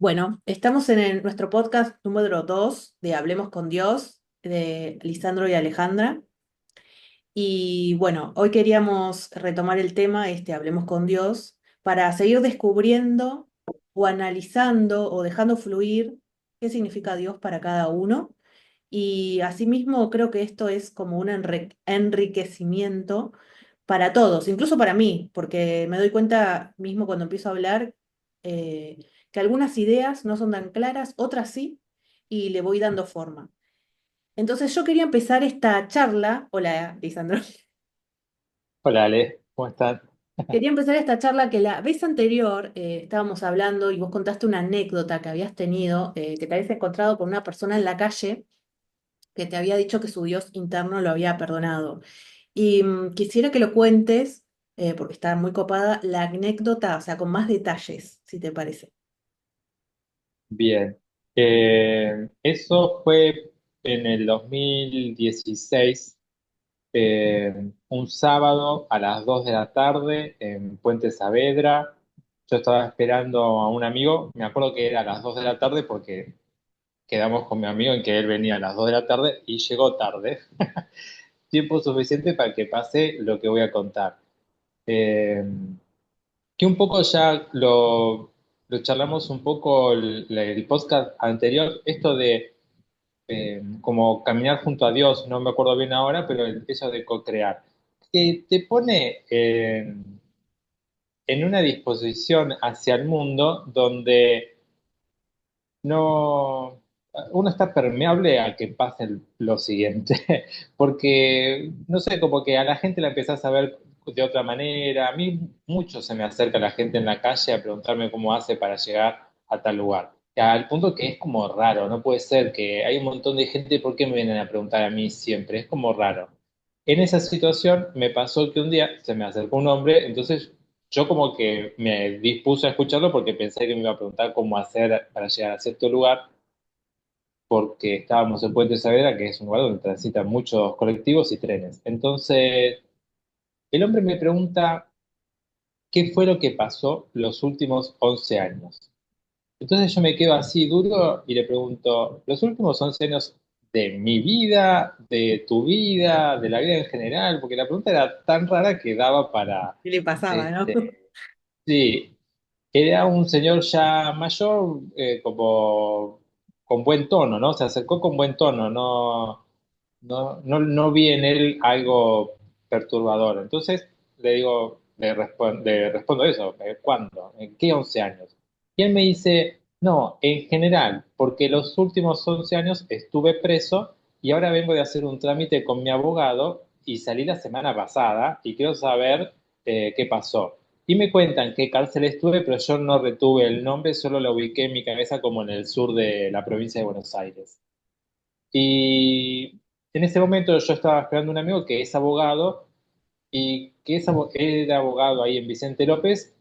Bueno, estamos en nuestro podcast número 2 de Hablemos con Dios, de Lisandro y Alejandra. Y bueno, hoy queríamos retomar el tema, Hablemos con Dios, para seguir descubriendo o analizando o dejando fluir qué significa Dios para cada uno. Y asimismo creo que esto es como un enriquecimiento para todos, incluso para mí, porque me doy cuenta mismo cuando empiezo a hablar que algunas ideas no son tan claras, otras sí, y le voy dando forma. Entonces yo quería empezar esta charla. Hola, Lisandro. Hola Ale, ¿cómo estás? Quería empezar esta charla que la vez anterior estábamos hablando y vos contaste una anécdota que habías tenido, que te habías encontrado con una persona en la calle que te había dicho que su Dios interno lo había perdonado. Y quisiera que lo cuentes, porque está muy copada, la anécdota, o sea, con más detalles, si te parece. Bien. Eso fue en el 2016, un sábado a las 2 de la tarde en Puente Saavedra. Yo estaba esperando a un amigo, me acuerdo que era a las 2 de la tarde porque quedamos con mi amigo en que él venía a las 2 de la tarde y llegó tarde. Tiempo suficiente para que pase lo que voy a contar. Eh, que un poco ya lo charlamos un poco el podcast anterior, esto de como caminar junto a Dios, no me acuerdo bien ahora, pero eso de co-crear, que te pone en una disposición hacia el mundo donde no, uno está permeable a que pase lo siguiente, porque, no sé, como que a la gente la empezás a ver de otra manera. A mí mucho se me acerca la gente en la calle a preguntarme cómo hace para llegar a tal lugar. Al punto que es como raro, no puede ser que hay un montón de gente, ¿por qué me vienen a preguntar a mí siempre? Es como raro. En esa situación me pasó que un día se me acercó un hombre, entonces yo como que me dispuse a escucharlo porque pensé que me iba a preguntar cómo hacer para llegar a cierto lugar, porque estábamos en Puente Saavedra, que es un lugar donde transitan muchos colectivos y trenes. Entonces, el hombre me pregunta qué fue lo que pasó los últimos 11 años. Entonces yo me quedo así duro y le pregunto, ¿los últimos 11 años de mi vida, de tu vida, de la vida en general? Porque la pregunta era tan rara que daba para... ¿Qué le pasaba, no? Sí, era un señor ya mayor, como con buen tono, ¿no? Se acercó con buen tono, no vi en él algo perturbador. Entonces le digo, le respondo eso, ¿cuándo? ¿En qué 11 años? Y él me dice, no, en general, porque los últimos 11 años estuve preso y ahora vengo de hacer un trámite con mi abogado y salí la semana pasada y quiero saber qué pasó. Y me cuentan qué cárcel estuve, pero yo no retuve el nombre, solo lo ubiqué en mi cabeza como en el sur de la provincia de Buenos Aires. Y en ese momento yo estaba esperando un amigo que es abogado y que era abogado ahí en Vicente López.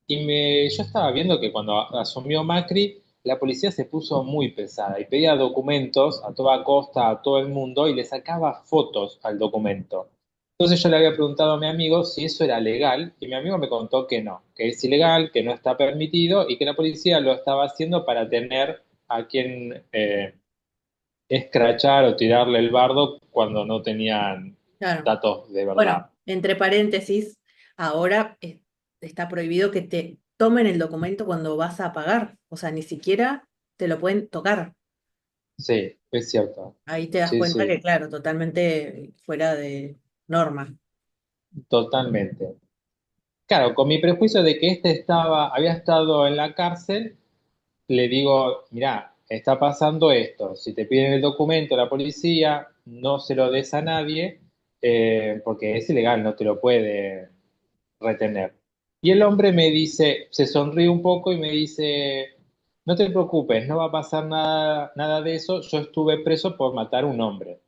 Yo estaba viendo que cuando asumió Macri, la policía se puso muy pesada y pedía documentos a toda costa a todo el mundo y le sacaba fotos al documento. Entonces yo le había preguntado a mi amigo si eso era legal y mi amigo me contó que no, que es ilegal, que no está permitido y que la policía lo estaba haciendo para tener a quien escrachar o tirarle el bardo cuando no tenían Claro. datos de verdad. Bueno, entre paréntesis, ahora está prohibido que te tomen el documento cuando vas a pagar. O sea, ni siquiera te lo pueden tocar. Sí, es cierto. Ahí te das Sí, cuenta que, sí, claro, totalmente fuera de norma. totalmente. Claro, con mi prejuicio de que había estado en la cárcel, le digo, mirá, está pasando esto. Si te piden el documento la policía, no se lo des a nadie, porque es ilegal, no te lo puede retener. Y el hombre me dice, se sonríe un poco y me dice, no te preocupes, no va a pasar nada, nada de eso. Yo estuve preso por matar a un hombre.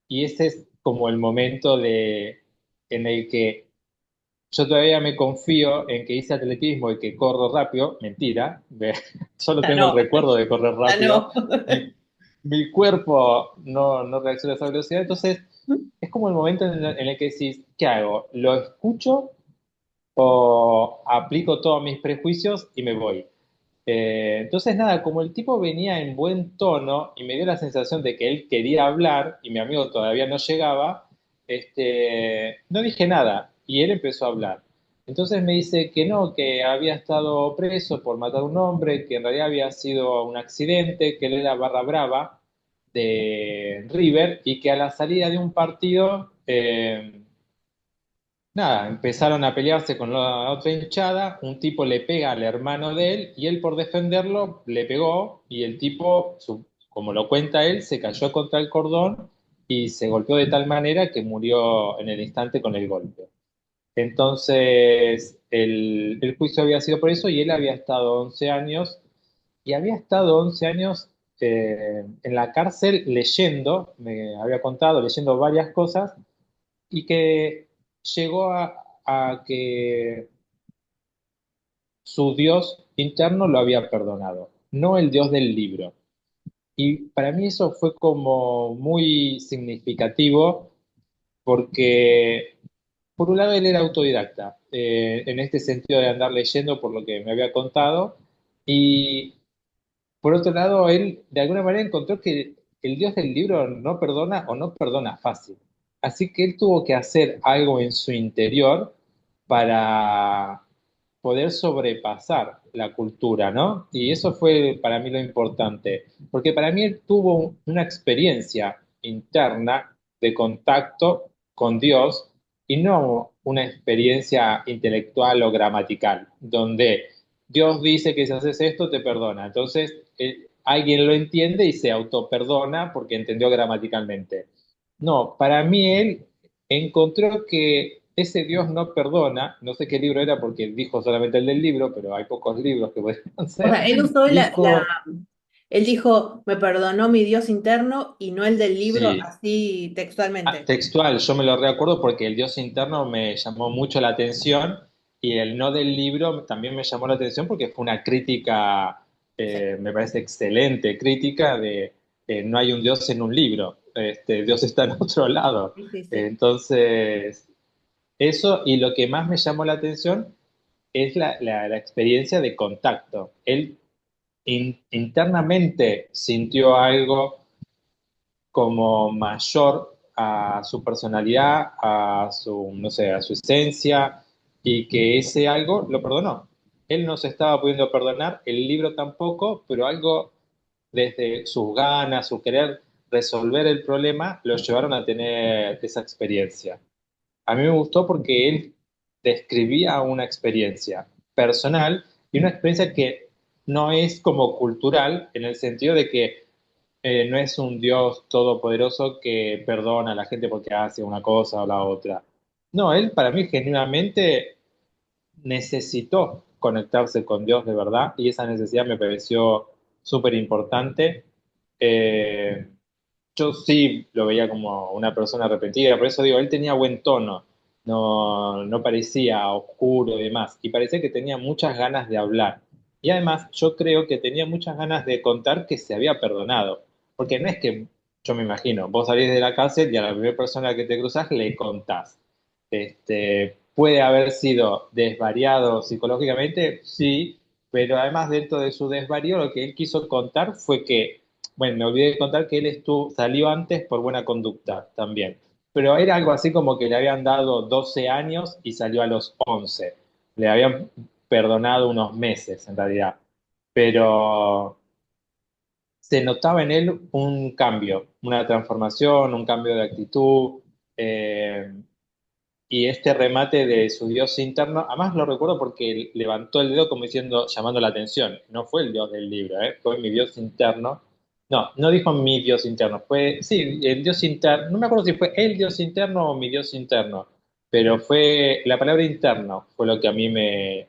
Y ese es como el momento en el que yo todavía me confío en que hice atletismo y que corro rápido. Mentira, solo Ya tengo el no, recuerdo de correr ya rápido. no. Mi, mi cuerpo no reacciona a esa velocidad. Entonces, es como el momento en el que decís, ¿qué hago? ¿Lo escucho o aplico todos mis prejuicios y me voy. Entonces, nada, como el tipo venía en buen tono y me dio la sensación de que él quería hablar y mi amigo todavía no llegaba, no dije nada y él empezó a hablar. Entonces me dice que no, que había estado preso por matar a un hombre, que en realidad había sido un accidente, que él era barra brava de River y que a la salida de un partido nada, empezaron a pelearse con la otra hinchada, un tipo le pega al hermano de él y él por defenderlo le pegó y el tipo, como lo cuenta él, se cayó contra el cordón y se golpeó de tal manera que murió en el instante con el golpe. Entonces, el juicio había sido por eso y él había estado 11 años y había estado 11 años en la cárcel leyendo, me había contado, leyendo varias cosas y que llegó a que su Dios interno lo había perdonado, no el Dios del libro. Y para mí eso fue como muy significativo porque, por un lado, él era autodidacta, en este sentido de andar leyendo por lo que me había contado, y por otro lado, él de alguna manera encontró que el Dios del libro no perdona o no perdona fácil. Así que él tuvo que hacer algo en su interior para poder sobrepasar la cultura, ¿no? Y eso fue para mí lo importante, porque para mí él tuvo una experiencia interna de contacto con Dios y no una experiencia intelectual o gramatical, donde Dios dice que si haces esto te perdona. Entonces, alguien lo entiende y se autoperdona porque entendió gramaticalmente. No, para mí él encontró que ese Dios no perdona, no sé qué libro era porque dijo solamente el del libro, pero hay pocos libros que podrían O ser, sea, él usó dijo, él dijo, me perdonó mi Dios interno y no el del libro sí, así textualmente. textual, yo me lo recuerdo porque el Dios interno me llamó mucho la atención y el no del libro también me llamó la atención porque fue una crítica, Sí, me parece excelente crítica de no hay un Dios en un libro, Dios está en otro lado. sí, sí, sí. Entonces, eso y lo que más me llamó la atención es la experiencia de contacto. Él internamente sintió algo como mayor a su personalidad, a su, no sé, a su esencia, y que ese algo lo perdonó. Él no se estaba pudiendo perdonar, el libro tampoco, pero algo desde sus ganas, su querer resolver el problema, lo llevaron a tener esa experiencia. A mí me gustó porque él describía una experiencia personal y una experiencia que no es como cultural en el sentido de que no es un Dios todopoderoso que perdona a la gente porque hace una cosa o la otra. No, él para mí genuinamente necesitó conectarse con Dios de verdad y esa necesidad me pareció súper importante. Eh, yo sí lo veía como una persona arrepentida, por eso digo, él tenía buen tono, no parecía oscuro y demás, y parecía que tenía muchas ganas de hablar. Y además yo creo que tenía muchas ganas de contar que se había perdonado, porque no es que, yo me imagino, vos salís de la cárcel y a la primera persona que te cruzas le contás. Puede haber sido desvariado psicológicamente, sí, pero además dentro de su desvarío lo que él quiso contar fue que bueno, me olvidé de contar que él salió antes por buena conducta también. Pero era algo así como que le habían dado 12 años y salió a los 11. Le habían perdonado unos meses en realidad. Pero se notaba en él un cambio, una transformación, un cambio de actitud. eh, y este remate de su Dios interno, además lo recuerdo porque levantó el dedo como diciendo, llamando la atención. No fue el Dios del libro, fue mi Dios interno. No, no dijo mi Dios interno, fue, sí, el Dios interno. No me acuerdo si fue el Dios interno o mi Dios interno, pero fue la palabra interno, fue lo que a mí me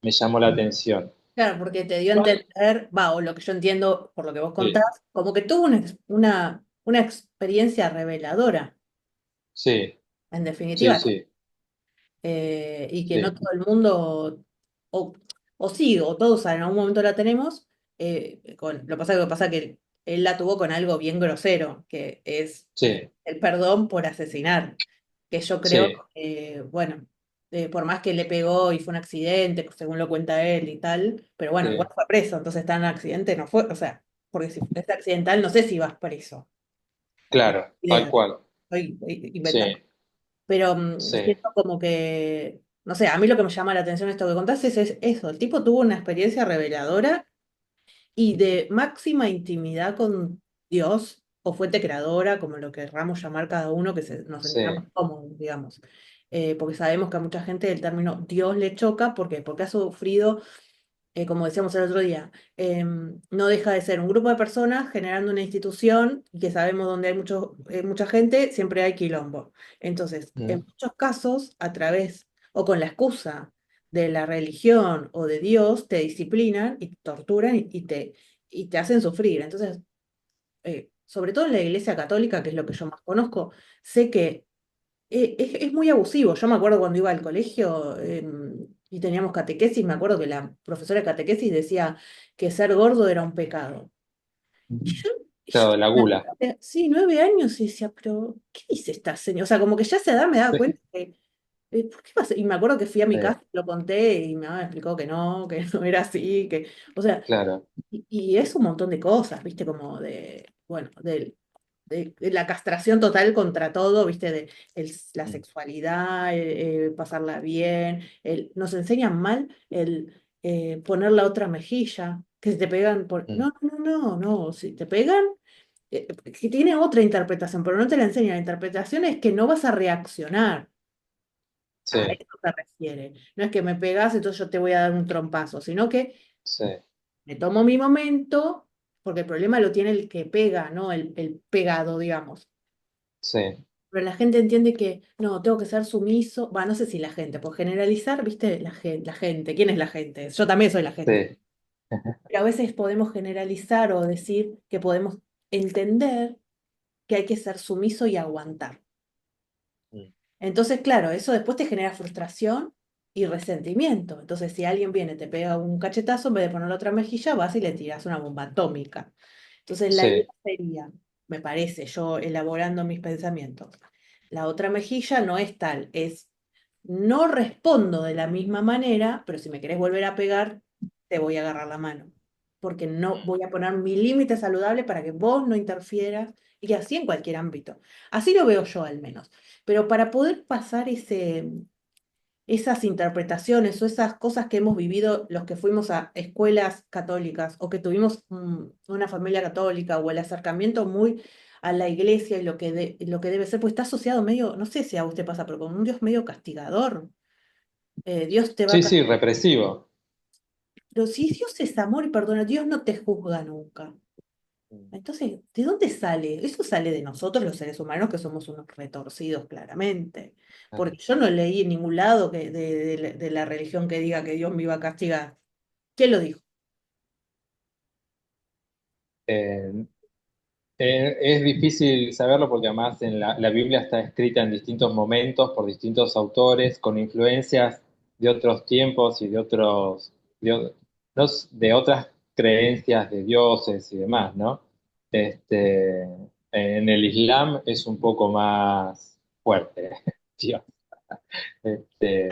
llamó la atención. Claro, porque te dio a ¿Cuál? entender, va, o lo que yo entiendo por lo que vos contás, Sí, como que tuvo una experiencia reveladora, sí, en sí, definitiva, sí, y que no sí, todo el mundo, o, o sí, o todos en algún momento la tenemos, lo que pasa que él la tuvo con algo bien grosero, que es sí, el perdón por asesinar, que yo creo, sí. bueno. por más que le pegó y fue un accidente, según lo cuenta él y tal, pero bueno, igual sí, fue preso, entonces está en accidente, no fue, o sea, porque si es accidental no sé si vas preso. No tengo claro, tal idea, cual. estoy Sí, inventando. Pero sí, siento como que, no sé, a mí lo que me llama la atención de esto que contaste es eso, el tipo tuvo una experiencia reveladora y de máxima intimidad con Dios o fuente creadora, como lo querramos llamar cada uno, que nos sí, sintamos cómodos, digamos. Porque sabemos que a mucha gente el término Dios le choca, ¿por qué? Porque ha sufrido, como decíamos el otro día, no deja de ser un grupo de personas generando una institución y que sabemos donde hay mucha gente, siempre hay quilombo. Entonces, mm, en muchos casos, a través o con la excusa de la religión o de Dios, te disciplinan y te torturan y te hacen sufrir. Entonces, sobre todo en la Iglesia Católica, que es lo que yo más conozco, sé que es muy abusivo. Yo me acuerdo cuando iba al colegio y teníamos catequesis, me acuerdo que la profesora de catequesis decía que ser gordo era un pecado. Y mm. yo Claro, la tenía gula. sí, 9 años y decía, pero ¿qué dice esta señora? O sea, como que ya a esa edad me daba cuenta que, ¿por qué pasa? Y me acuerdo que fui a mi Sí, casa, lo conté y mi mamá me explicó que no era así, o sea, claro. y es un montón de cosas, ¿viste? Como bueno, de la castración total contra todo, ¿viste? La Mm, sexualidad, pasarla bien, nos enseñan mal el poner la otra mejilla, que si te pegan por... mm. No, no, no, no, si te pegan, que tiene otra interpretación, pero no te la enseñan. La interpretación es que no vas a reaccionar. A Sí, eso se refiere. No es que me pegas, entonces yo te voy a dar un trompazo, sino que sí, me tomo mi momento, porque el problema lo tiene el que pega, ¿no? El pegado, digamos. sí, Pero la gente entiende que no, tengo que ser sumiso. Va, no sé si la gente, por generalizar, ¿viste? La gente, ¿quién es la gente? Yo también soy la gente. sí. Pero a veces podemos generalizar o decir que podemos entender que hay que ser sumiso y aguantar. Mm, Entonces, claro, eso después te genera frustración y resentimiento. Entonces, si alguien viene, te pega un cachetazo, en vez de ponerle otra mejilla, vas y le tiras una bomba atómica. Entonces, la idea sí, sería, me parece, yo elaborando mis pensamientos, la otra mejilla no es tal, no respondo de la misma manera, pero si me querés volver a pegar, te voy a agarrar la mano. Porque no mm, voy a poner mi límite saludable para que vos no interfieras y así en cualquier ámbito. Así lo veo yo al menos. Pero para poder pasar esas interpretaciones o esas cosas que hemos vivido los que fuimos a escuelas católicas o que tuvimos una familia católica o el acercamiento muy a la iglesia y lo que debe ser, pues está asociado medio, no sé si a usted pasa, pero con un Dios medio castigador. Dios te va a sí, sí, castigar. represivo. Pero si Dios es amor y perdona, Dios no te juzga nunca. Mm, Entonces, ¿de dónde sale? Eso sale de nosotros los seres humanos, que somos unos retorcidos claramente. claro. Porque yo no leí en ningún lado de la religión que diga que Dios me iba a castigar. ¿Quién lo dijo? Eh, es difícil saberlo porque además en la Biblia está escrita en distintos momentos por distintos autores con influencias de otros tiempos y de, o- no s- de otras creencias de dioses y demás, ¿no? Este, en el Islam es un poco más fuerte, Dios. Este,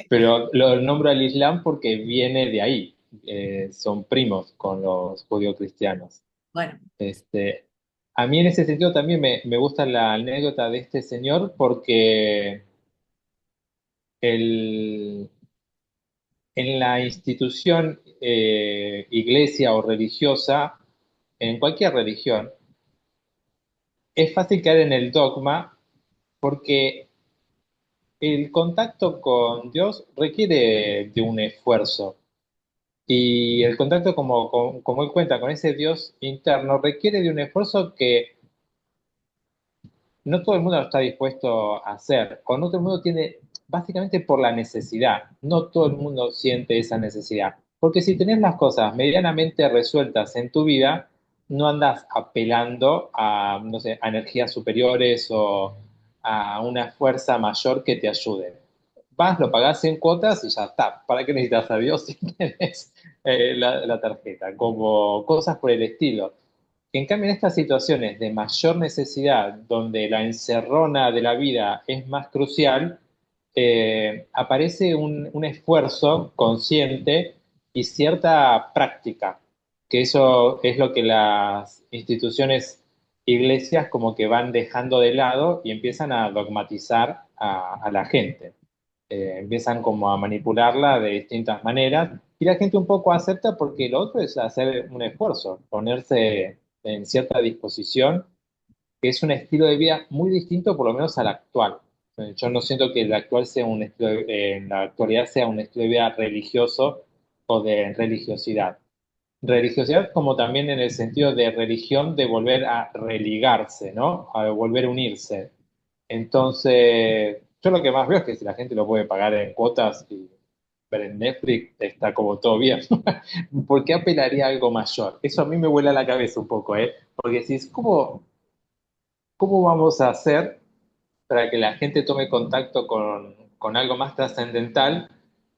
pero lo nombro al Islam porque viene de ahí, son primos con los judío-cristianos. Bueno, Este, a mí en ese sentido también me gusta la anécdota de este señor porque el, en la institución iglesia o religiosa, en cualquier religión, es fácil caer en el dogma porque el contacto con Dios requiere de un esfuerzo. Y el contacto, como él cuenta, con ese Dios interno requiere de un esfuerzo que no todo el mundo lo está dispuesto a hacer, o no todo el mundo tiene, básicamente por la necesidad, no todo el mundo siente esa necesidad. Porque si tenés las cosas medianamente resueltas en tu vida, no andas apelando a, no sé, a energías superiores o a una fuerza mayor que te ayude. Vas, lo pagás en cuotas y ya está. ¿Para qué necesitas a Dios si tenés la tarjeta? Como cosas por el estilo. En cambio, en estas situaciones de mayor necesidad, donde la encerrona de la vida es más crucial, aparece un esfuerzo consciente y cierta práctica, que eso es lo que las instituciones, iglesias, como que van dejando de lado y empiezan a dogmatizar a la gente. Empiezan como a manipularla de distintas maneras y la gente un poco acepta porque lo otro es hacer un esfuerzo, ponerse en cierta disposición, que es un estilo de vida muy distinto por lo menos al actual. Yo no siento que el actual sea un estilo en la actualidad sea un estilo de vida religioso o de religiosidad. Religiosidad como también en el sentido de religión, de volver a religarse, ¿no? A volver a unirse. Entonces, yo lo que más veo es que si la gente lo puede pagar en cuotas y ver en Netflix, está como todo bien. ¿Por qué apelaría a algo mayor? Eso a mí me vuela la cabeza un poco, ¿eh? Porque si es como, ¿cómo vamos a hacer para que la gente tome contacto con algo más trascendental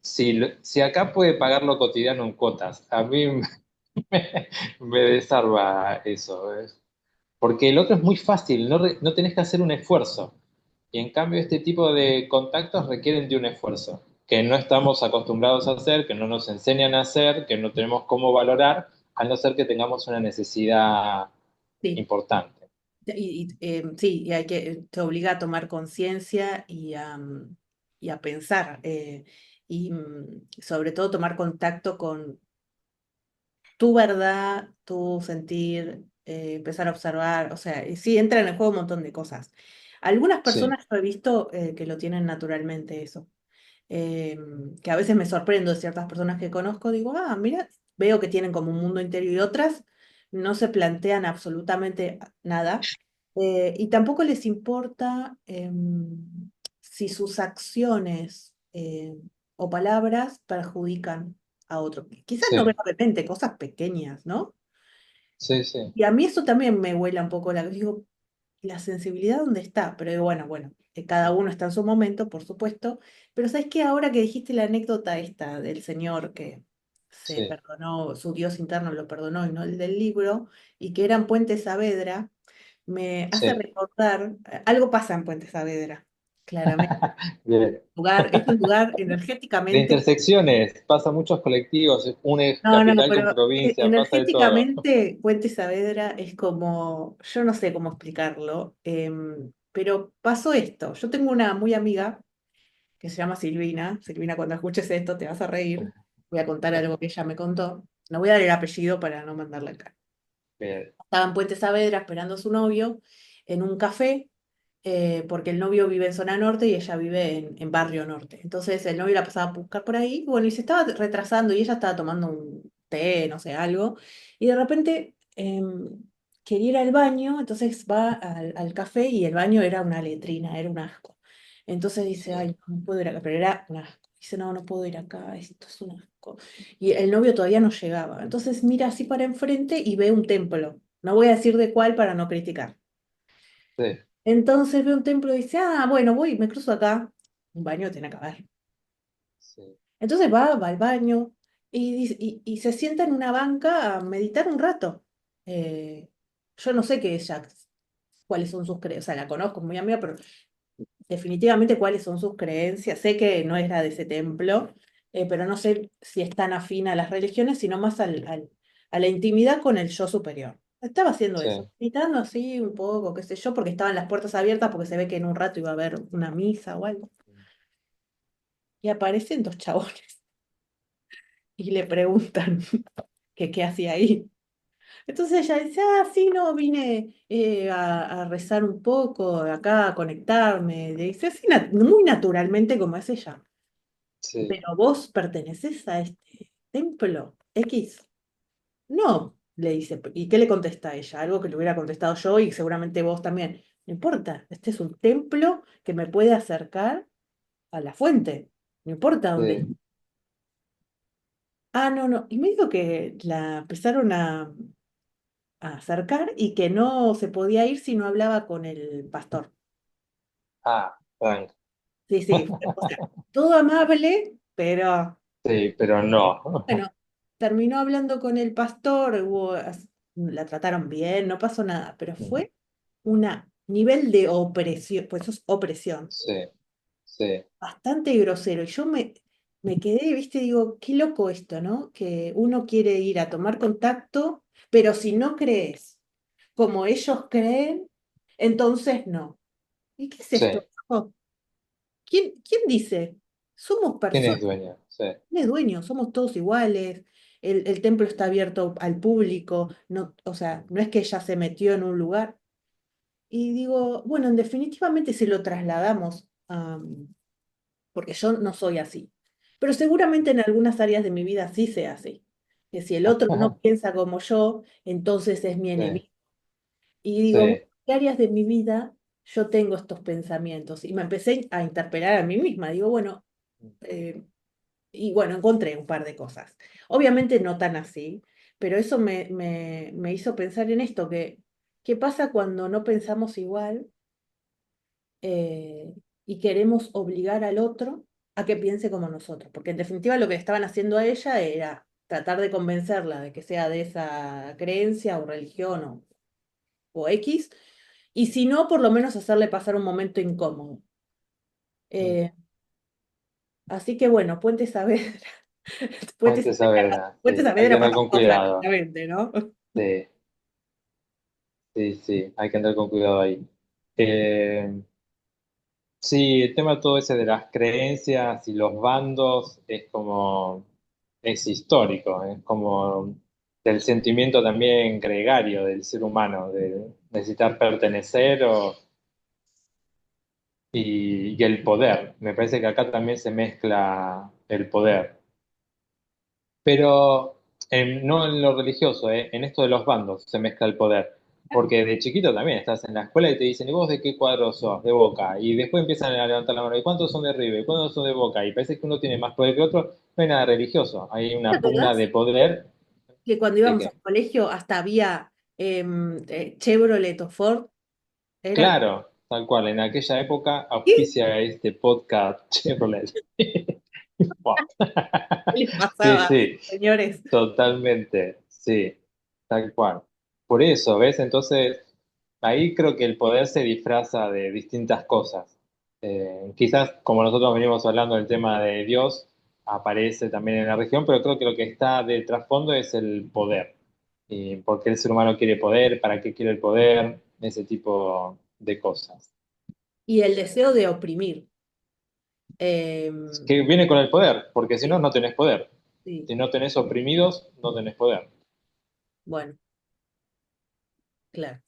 si acá puede pagar lo cotidiano en cuotas? A mí me desarma eso. Porque el otro es muy fácil, no tenés que hacer un esfuerzo. Y en cambio este tipo de contactos requieren de un esfuerzo, que no estamos acostumbrados a hacer, que no nos enseñan a hacer, que no tenemos cómo valorar, a no ser que tengamos una necesidad Sí. importante. Sí, y te obliga a tomar conciencia y a pensar, sobre todo tomar contacto con tu verdad, tu sentir, empezar a observar, o sea, y sí, entra en el juego un montón de cosas. Algunas Sí, personas yo he visto que lo tienen naturalmente eso, eh, que a veces me sorprendo de ciertas personas que conozco, digo, ah, mira, veo que tienen como un mundo interior y otras no se plantean absolutamente nada y tampoco les importa si sus acciones o palabras perjudican a otro. Quizás no sí, veo de repente cosas pequeñas, ¿no? sí, sí, Y a mí eso también me vuela un poco digo, la sensibilidad dónde está, pero bueno, cada uno está en su momento, por supuesto, pero ¿sabes qué? Ahora que dijiste la anécdota esta del señor que se sí, perdonó, su Dios interno lo perdonó y no el del libro, y que era en Puente Saavedra, me hace sí. recordar, algo pasa en Puente Saavedra, claramente. Bien. Es un lugar De energéticamente. intersecciones, pasa muchos colectivos, une No, capital con pero provincia, pasa de todo. energéticamente Puente Saavedra es como, yo no sé cómo explicarlo, pero pasó esto. Yo tengo una muy amiga que se llama Silvina. Silvina, cuando escuches esto te vas a reír. Voy a contar algo que ella me contó. No voy a dar el apellido para no mandarla acá. Bien, Estaba en Puente Saavedra esperando a su novio en un café, porque el novio vive en zona norte y ella vive en barrio norte. Entonces el novio la pasaba a buscar por ahí, bueno, y se estaba retrasando y ella estaba tomando un té, no sé, algo, y de repente quería ir al baño, entonces va al café y el baño era una letrina, era un asco. Entonces dice, sí, ay, no puedo ir acá, pero era un asco. Dice, no, no puedo ir acá, esto es un asco. Y el novio todavía no llegaba. Entonces mira así para enfrente y ve un templo. No voy a decir de cuál para no criticar. sí, Entonces ve un templo y dice, ah, bueno, voy, me cruzo acá. Un baño tiene que haber. sí, Entonces va al baño y se sienta en una banca a meditar un rato. Eh, yo no sé qué ella, cuáles son sus creencias, o sea, la conozco, muy amiga, pero definitivamente cuáles son sus creencias. Sé que no era de ese templo, pero no sé si es tan afín a las religiones, sino más a la intimidad con el yo superior. Estaba haciendo eso, sí. meditando así un poco, qué sé yo, porque estaban las puertas abiertas, porque se ve que en un rato iba a haber una misa o algo. Y aparecen dos chabones y le preguntan que qué hacía ahí. Entonces ella dice, ah, sí, no, vine a rezar un poco, acá a conectarme. Le dice así, muy naturalmente como es ella. Sí, Pero vos perteneces a este templo X. No, le dice. ¿Y qué le contesta a ella? Algo que le hubiera contestado yo y seguramente vos también. No importa, este es un templo que me puede acercar a la fuente. No importa dónde. sí. Ah, no, no. Y me dijo que la empezaron a acercar y que no se podía ir si no hablaba con el pastor. Ah, Frank. Sí, sí, o sea, todo amable, pero Sí, pero no. bueno, terminó hablando con el pastor, la trataron bien, no pasó nada, pero fue un nivel de opresión, pues eso es opresión, Sí, sí, bastante grosero. Y yo me quedé, viste, digo, qué loco esto, ¿no? Que uno quiere ir a tomar contacto, pero si no crees como ellos creen, entonces no. ¿Y qué es sí. esto? Oh, ¿quién dice? Somos ¿Quién es personas, dueño? Sí. ¿quién es dueño? Somos todos iguales. El templo está abierto al público, no, o sea, no es que ella se metió en un lugar. Y digo, bueno, definitivamente si lo trasladamos porque yo no soy así. Pero seguramente en algunas áreas de mi vida sí sea así. Que si el otro no piensa como yo, entonces es mi Sí, enemigo. Y digo, bueno, sí. ¿qué áreas de mi vida yo tengo estos pensamientos? Y me empecé a interpelar a mí misma. Digo, bueno, eh, y bueno, encontré un par de cosas. Obviamente no tan así, pero eso me hizo pensar en esto, que ¿qué pasa cuando no pensamos igual? Y queremos obligar al otro a que piense como nosotros, porque en definitiva lo que le estaban haciendo a ella era tratar de convencerla de que sea de esa creencia o religión o X, y si no, por lo menos hacerle pasar un momento incómodo. Mm. Eh, Así que bueno, Puente Saavedra, Puente Puente Saavedra, Saavedra, Puente sí. Hay que Saavedra andar para con todos, cuidado. básicamente, ¿no? Sí, sí, sí. Hay que andar con cuidado ahí. Eh, sí, el tema todo ese de las creencias y los bandos es como, es histórico, es como del sentimiento también gregario del ser humano, de necesitar pertenecer y el poder. Me parece que acá también se mezcla el poder. Pero no en lo religioso, en esto de los bandos se mezcla el poder. Porque de chiquito también estás en la escuela y te dicen, ¿y vos de qué cuadro sos? De Boca. Y después empiezan a levantar la mano, ¿y cuántos son de River? ¿Y cuántos son de Boca? Y parece que uno tiene más poder que otro. No hay nada religioso, hay ¿Te una pugna acordás de poder. que cuando ¿De íbamos al qué? colegio hasta había Chevrolet o Ford? Era... Claro, tal cual. En aquella época ¿Qué auspicia este podcast Chevrolet. Buah. les Sí, pasaba, sí. señores? Totalmente, sí, tal cual. Por eso, ¿ves? Entonces, ahí creo que el poder se disfraza de distintas cosas. Quizás, como nosotros venimos hablando del tema de Dios, aparece también en la región, pero creo que lo que está de trasfondo es el poder. Y por qué el ser humano quiere poder, para qué quiere el poder, ese tipo de cosas. Y el deseo de oprimir. Que viene con el poder, porque si no, Sí, no tenés poder. sí, Si no tenés oprimidos, no tenés poder. bueno, claro,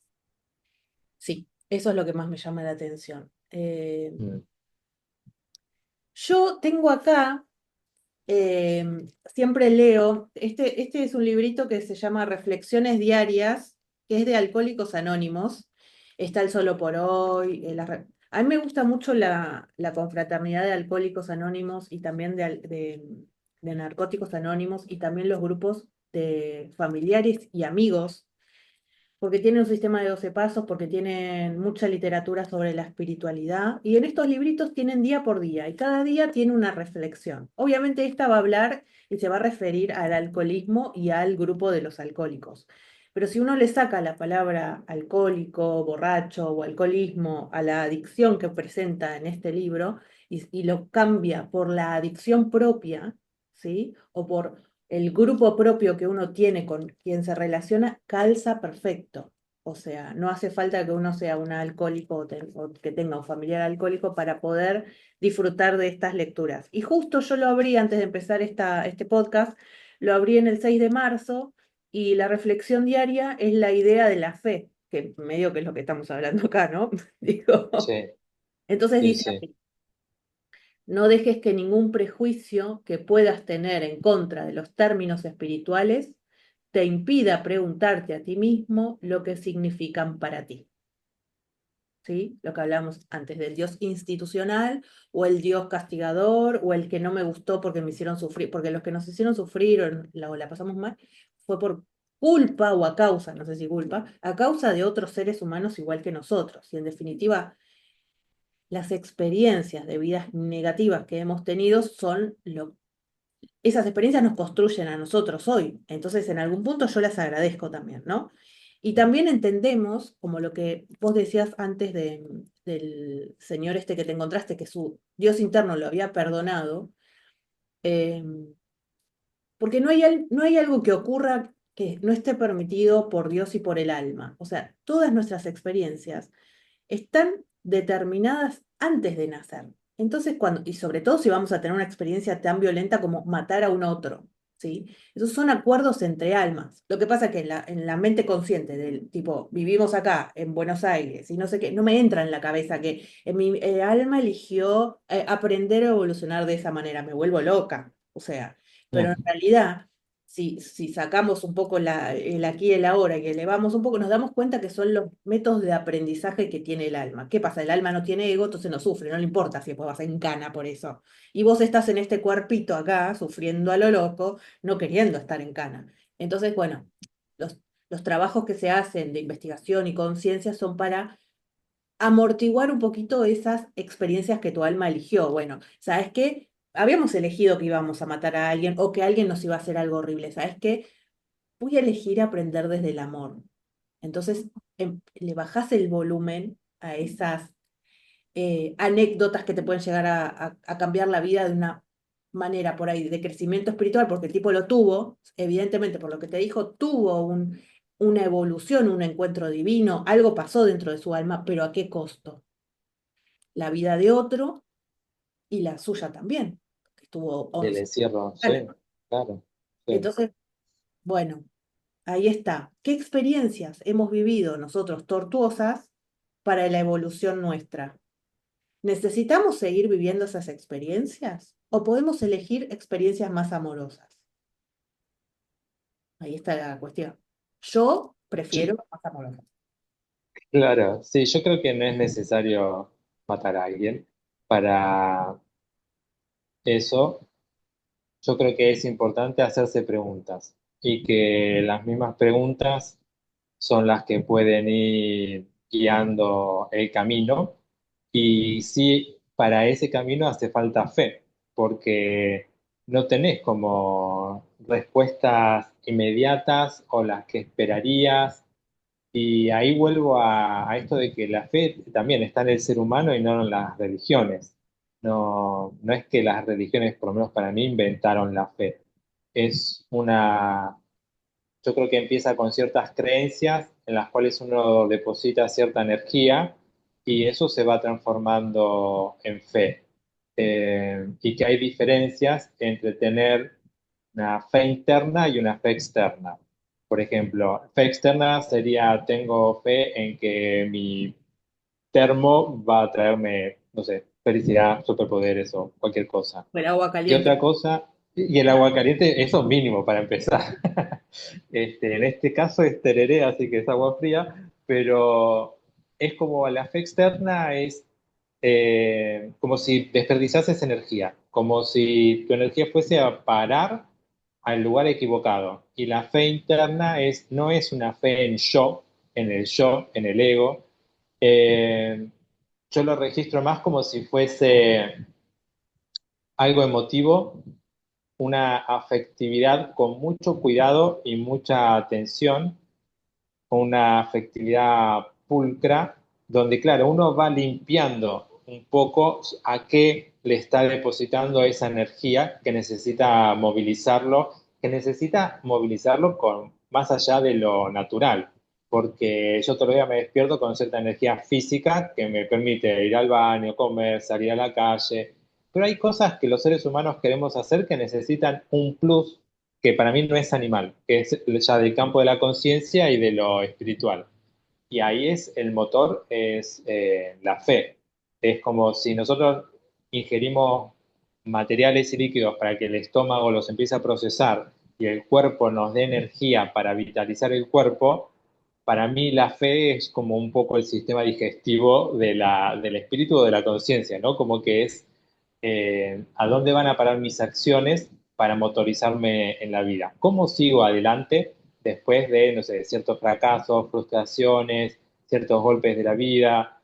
sí, eso es lo que más me llama la atención. Mm, Yo tengo acá, siempre leo, este es un librito que se llama Reflexiones Diarias, que es de Alcohólicos Anónimos. Está el Solo por Hoy. A mí me gusta mucho la confraternidad de Alcohólicos Anónimos y también de Narcóticos Anónimos y también los grupos de familiares y amigos porque tienen un sistema de 12 pasos, porque tienen mucha literatura sobre la espiritualidad, y en estos libritos tienen día por día, y cada día tiene una reflexión. Obviamente esta va a hablar y se va a referir al alcoholismo y al grupo de los alcohólicos. Pero si uno le saca la palabra alcohólico, borracho o alcoholismo a la adicción que presenta en este libro y lo cambia por la adicción propia, ¿sí? O por el grupo propio que uno tiene con quien se relaciona calza perfecto. O sea, no hace falta que uno sea un alcohólico o que tenga un familiar alcohólico para poder disfrutar de estas lecturas. Y justo yo lo abrí antes de empezar este podcast, lo abrí en el 6 de marzo y la reflexión diaria es la idea de la fe, que medio que es lo que estamos hablando acá, ¿no? Digo, sí, entonces sí, dice sí. así. No dejes que ningún prejuicio que puedas tener en contra de los términos espirituales te impida preguntarte a ti mismo lo que significan para ti. ¿Sí? Lo que hablamos antes del Dios institucional o el Dios castigador o el que no me gustó porque me hicieron sufrir, porque los que nos hicieron sufrir o la pasamos mal fue por culpa o a causa, no sé si culpa, a causa de otros seres humanos igual que nosotros. Y en definitiva, las experiencias de vidas negativas que hemos tenido son esas experiencias nos construyen a nosotros hoy. Entonces, en algún punto yo las agradezco también, ¿no? Y también entendemos, como lo que vos decías antes del señor este que te encontraste, que su Dios interno lo había perdonado, eh, porque no hay algo que ocurra que no esté permitido por Dios y por el alma. O sea, todas nuestras experiencias están determinadas antes de nacer. Entonces, y sobre todo si vamos a tener una experiencia tan violenta como matar a un otro, ¿sí? Esos son acuerdos entre almas. Lo que pasa es que en la mente consciente del tipo, vivimos acá en Buenos Aires y no sé qué, no me entra en la cabeza que mi alma eligió aprender a evolucionar de esa manera, me vuelvo loca. O sea, pero en Mm. realidad si sacamos un poco el aquí y el ahora y elevamos un poco, nos damos cuenta que son los métodos de aprendizaje que tiene el alma. ¿Qué pasa? El alma no tiene ego, entonces no sufre, no le importa si después vas en cana por eso. Y vos estás en este cuerpito acá, sufriendo a lo loco, no queriendo estar en cana. Entonces, bueno, los, los trabajos que se hacen de investigación y conciencia son para amortiguar un poquito esas experiencias que tu alma eligió. Bueno, ¿sabes qué? Habíamos elegido que íbamos a matar a alguien o que alguien nos iba a hacer algo horrible. ¿Sabes qué? Voy a elegir aprender desde el amor. Entonces, le bajás el volumen a esas anécdotas que te pueden llegar a cambiar la vida de una manera por ahí de crecimiento espiritual, porque el tipo lo tuvo, evidentemente por lo que te dijo, tuvo una evolución, un encuentro divino, algo pasó dentro de su alma, pero ¿a qué costo? La vida de otro y la suya también, que estuvo El 11 encierro, sí, años. claro, sí. Entonces, bueno, ahí está. ¿Qué experiencias hemos vivido nosotros tortuosas para la evolución nuestra? ¿Necesitamos seguir viviendo esas experiencias o podemos elegir experiencias más amorosas? Ahí está la cuestión. Yo prefiero Yo- las más amorosas. claro, sí, yo creo que no es necesario matar a alguien para eso. Yo creo que es importante hacerse preguntas y que las mismas preguntas son las que pueden ir guiando el camino y sí, para ese camino hace falta fe, porque no tenés como respuestas inmediatas o las que esperarías. Y ahí vuelvo a esto de que la fe también está en el ser humano y no en las religiones. No, no es que las religiones, por lo menos para mí, inventaron la fe. Es una, yo creo que empieza con ciertas creencias en las cuales uno deposita cierta energía y eso se va transformando en fe. Y que hay diferencias entre tener una fe interna y una fe externa. Por ejemplo, fe externa sería, tengo fe en que mi termo va a traerme, no sé, felicidad, superpoderes o cualquier cosa. El agua Y caliente. otra cosa, y el agua caliente, eso mínimo para empezar. En este caso es tereré, así que es agua fría, pero es como la fe externa es como si desperdizases energía, como si tu energía fuese a parar al lugar equivocado. Y la fe interna no es una fe en el yo, en el ego. Eh, yo lo registro más como si fuese algo emotivo, una afectividad con mucho cuidado y mucha atención, una afectividad pulcra, donde, claro, uno va limpiando un poco a qué le está depositando esa energía que necesita movilizarlo con, más allá de lo natural, porque yo todavía me despierto con cierta energía física que me permite ir al baño, comer, salir a la calle, pero hay cosas que los seres humanos queremos hacer que necesitan un plus que para mí no es animal, que es ya del campo de la conciencia y de lo espiritual. Y ahí es el motor, es la fe. Es como si nosotros ingerimos materiales y líquidos para que el estómago los empiece a procesar y el cuerpo nos dé energía para vitalizar el cuerpo. Para mí la fe es como un poco el sistema digestivo del espíritu o de la conciencia, ¿no? Como que es a dónde van a parar mis acciones para motorizarme en la vida. ¿Cómo sigo adelante después de, no sé, ciertos fracasos, frustraciones, ciertos golpes de la vida?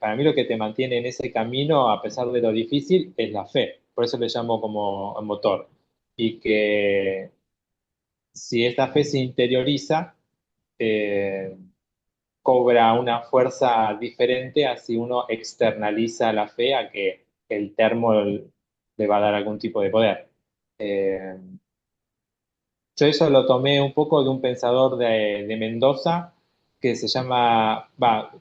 Para mí lo que te mantiene en ese camino, a pesar de lo difícil, es la fe. Por eso le llamo como motor. Y que si esta fe se interioriza, cobra una fuerza diferente a si uno externaliza la fe a que el termo le va a dar algún tipo de poder. Eh, yo eso lo tomé un poco de un pensador de Mendoza que se llama, va,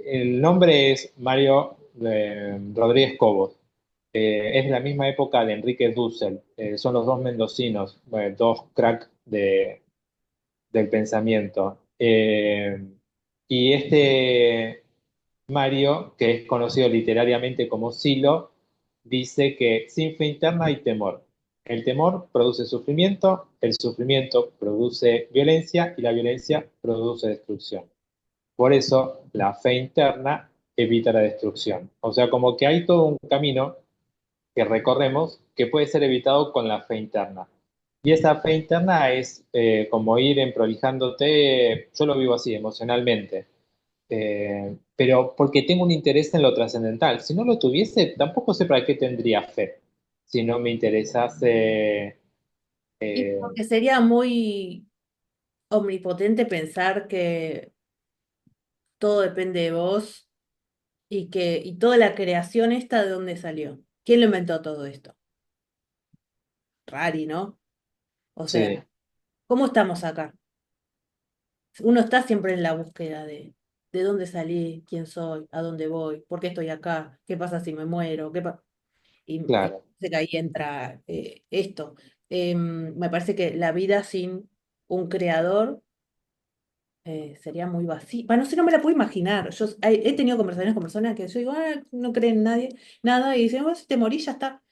el nombre es Mario Rodríguez Cobos. Es de la misma época de Enrique Dussel. Son los dos mendocinos, dos cracks del pensamiento. Y este Mario, que es conocido literariamente como Silo, dice que sin fe interna hay temor. El temor produce sufrimiento, el sufrimiento produce violencia y la violencia produce destrucción. Por eso la fe interna evita la destrucción. O sea, como que hay todo un camino que recorremos que puede ser evitado con la fe interna. Y esa fe interna es como ir emprolijándote, yo lo vivo así emocionalmente, pero porque tengo un interés en lo trascendental. Si no lo tuviese, tampoco sé para qué tendría fe, si no me interesase. Y eh, porque sería muy omnipotente pensar que todo depende de vos y toda la creación esta de dónde salió. ¿Quién lo inventó todo esto? Rari, ¿no? O sí, sea, ¿cómo estamos acá? Uno está siempre en la búsqueda de dónde salí, quién soy, a dónde voy, por qué estoy acá, qué pasa si me muero, y claro. sé que ahí entra esto. Me parece que la vida sin un creador sería muy vacía. Bueno, no sé, no me la puedo imaginar. He tenido conversaciones con personas que yo digo, "Ah, no creen en nadie, nada", y dicen, "Bueno, si te morís, ya está".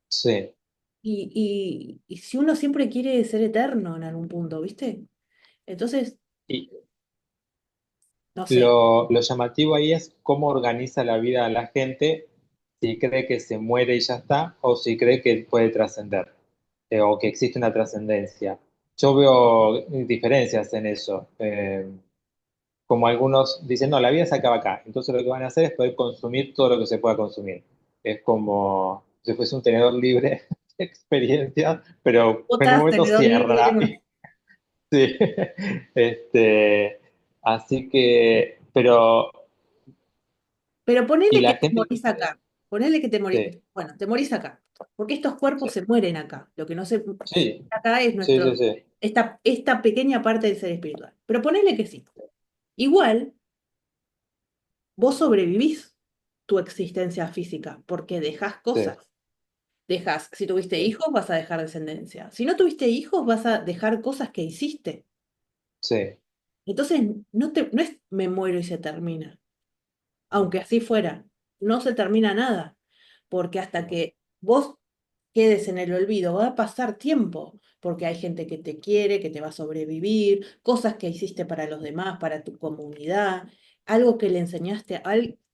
Sí. Y si uno siempre quiere ser eterno en algún punto, ¿viste? Entonces, Y no sé. lo llamativo ahí es cómo organiza la vida a la gente, si cree que se muere y ya está, o si cree que puede trascender, o que existe una trascendencia. Yo veo diferencias en eso. Como algunos dicen, no, la vida se acaba acá. Entonces lo que van a hacer es poder consumir todo lo que se pueda consumir. Es como si fuese un tenedor libre de experiencia, pero en un Botas, momento tenedor libre, ¿qué cierra. más? Sí. Este, así que, pero, Pero y ponele que la te gente, morís acá. Ponele que te morís. sí, Bueno, te morís acá. Porque estos sí, cuerpos se mueren acá. Lo que no se sí, acá es sí, sí, sí, esta pequeña parte del ser espiritual. Pero ponele que sí. Igual, vos sobrevivís tu existencia física porque dejás sí, cosas. Si tuviste sí, hijos, vas a dejar descendencia. Si no tuviste hijos, vas a dejar cosas que hiciste. sí, Entonces, no es me muero y se termina. Aunque así fuera, no se termina nada, porque hasta no, que vos quedes en el olvido, va a pasar tiempo, porque hay gente que te quiere, que te va a sobrevivir, cosas que hiciste para los demás, para tu comunidad, algo que le enseñaste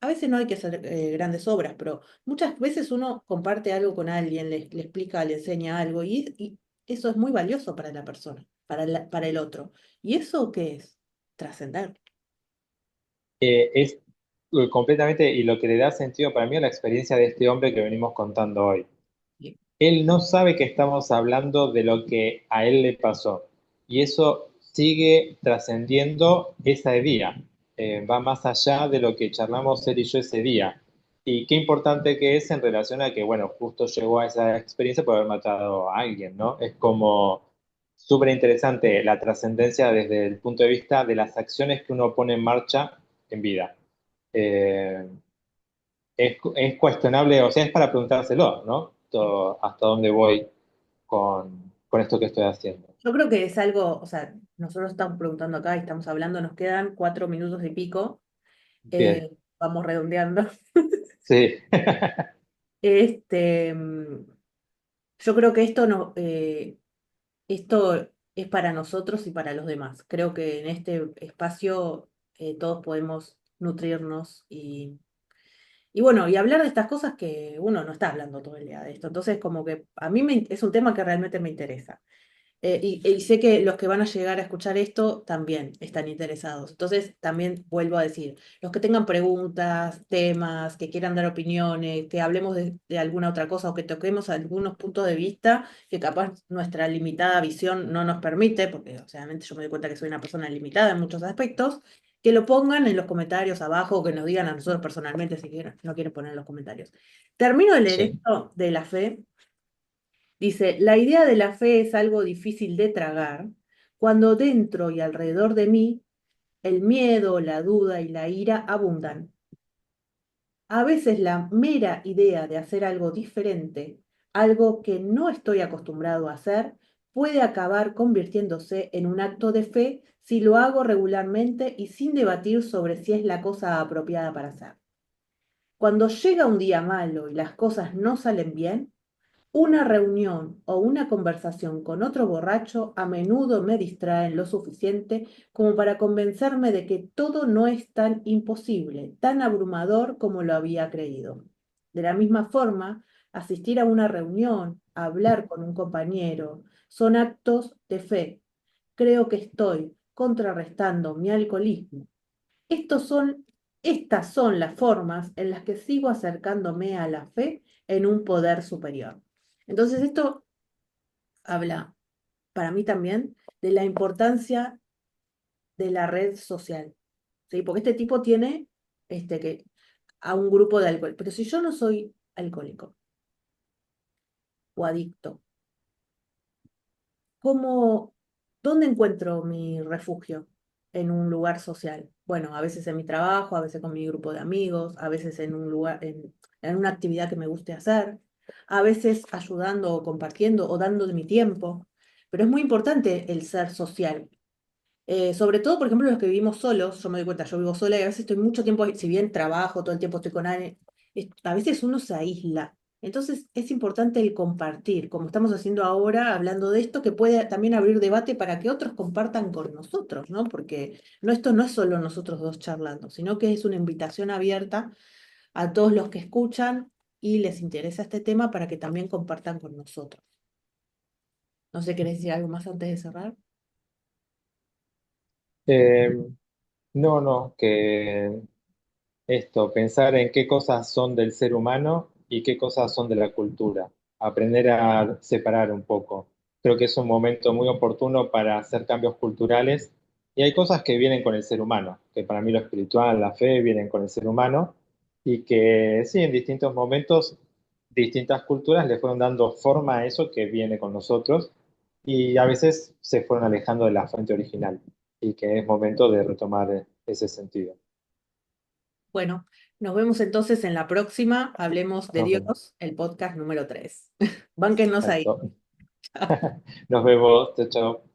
a veces no hay que hacer grandes obras, pero muchas veces uno comparte algo con alguien, le explica, le enseña algo, y eso es muy valioso para la persona, para el otro. ¿Y eso qué es? Trascender. Es completamente, y lo que le da sentido para mí a la experiencia de este hombre que venimos contando hoy. Él no sabe que estamos hablando de lo que a él le pasó. Y eso sigue trascendiendo ese día. Va más allá de lo que charlamos él y yo ese día. Y qué importante que es en relación a que, bueno, justo llegó a esa experiencia por haber matado a alguien, ¿no? Es como súper interesante la trascendencia desde el punto de vista de las acciones que uno pone en marcha en vida. Eh, es cuestionable, o sea, es para preguntárselo, ¿no? Hasta dónde voy con esto que estoy haciendo. Yo creo que es algo, o sea, nosotros estamos preguntando acá y estamos hablando, nos quedan 4 minutos y pico, Bien, vamos redondeando. sí, Este, yo creo que esto es para nosotros y para los demás. Creo que en este espacio todos podemos nutrirnos y bueno, y hablar de estas cosas que uno no está hablando todo el día de esto. Entonces, como que a mí es un tema que realmente me interesa. y sé que los que van a llegar a escuchar esto también están interesados. Entonces, también vuelvo a decir, los que tengan preguntas, temas, que quieran dar opiniones, que hablemos de alguna otra cosa o que toquemos algunos puntos de vista que capaz nuestra limitada visión no nos permite, porque obviamente yo me doy cuenta que soy una persona limitada en muchos aspectos, que lo pongan en los comentarios abajo o que nos digan a nosotros personalmente si quieren, no quieren poner en los comentarios. Termino de leer Sí. esto de la fe. Dice, la idea de la fe es algo difícil de tragar cuando dentro y alrededor de mí el miedo, la duda y la ira abundan. A veces la mera idea de hacer algo diferente, algo que no estoy acostumbrado a hacer, puede acabar convirtiéndose en un acto de fe si lo hago regularmente y sin debatir sobre si es la cosa apropiada para hacer. Cuando llega un día malo y las cosas no salen bien, una reunión o una conversación con otro borracho a menudo me distraen lo suficiente como para convencerme de que todo no es tan imposible, tan abrumador como lo había creído. De la misma forma, asistir a una reunión, hablar con un compañero, son actos de fe. Creo que estoy contrarrestando mi alcoholismo. Estos son, estas son las formas en las que sigo acercándome a la fe en un poder superior. Entonces, esto habla para mí también de la importancia de la red social, ¿sí? Porque este tipo tiene que, a un grupo de alcohol. Pero si yo no soy alcohólico o adicto, ¿cómo, dónde encuentro mi refugio en un lugar social? Bueno, a veces en mi trabajo, a veces con mi grupo de amigos, a veces en un lugar, en una actividad que me guste hacer, a veces ayudando o compartiendo o dando de mi tiempo. Pero es muy importante el ser social. Sobre todo, por ejemplo, los que vivimos solos, yo me doy cuenta, yo vivo sola y a veces estoy mucho tiempo, si bien trabajo, todo el tiempo estoy con alguien, a veces uno se aísla. Entonces es importante el compartir, como estamos haciendo ahora, hablando de esto, que puede también abrir debate para que otros compartan con nosotros, ¿no? Porque no, esto no es solo nosotros dos charlando, sino que es una invitación abierta a todos los que escuchan y les interesa este tema para que también compartan con nosotros. No sé, ¿querés decir algo más antes de cerrar? Eh, no, no, que esto, pensar en qué cosas son del ser humano y qué cosas son de la cultura. Aprender a separar un poco. Creo que es un momento muy oportuno para hacer cambios culturales y hay cosas que vienen con el ser humano, que para mí lo espiritual, la fe, vienen con el ser humano y que sí, en distintos momentos, distintas culturas le fueron dando forma a eso que viene con nosotros y a veces se fueron alejando de la fuente original y que es momento de retomar ese sentido. Bueno, nos vemos entonces en la próxima. Hablemos de Nos vemos. Dios, el podcast número 3. Bánquennos ahí. Exacto. Nos vemos. Chao, chao.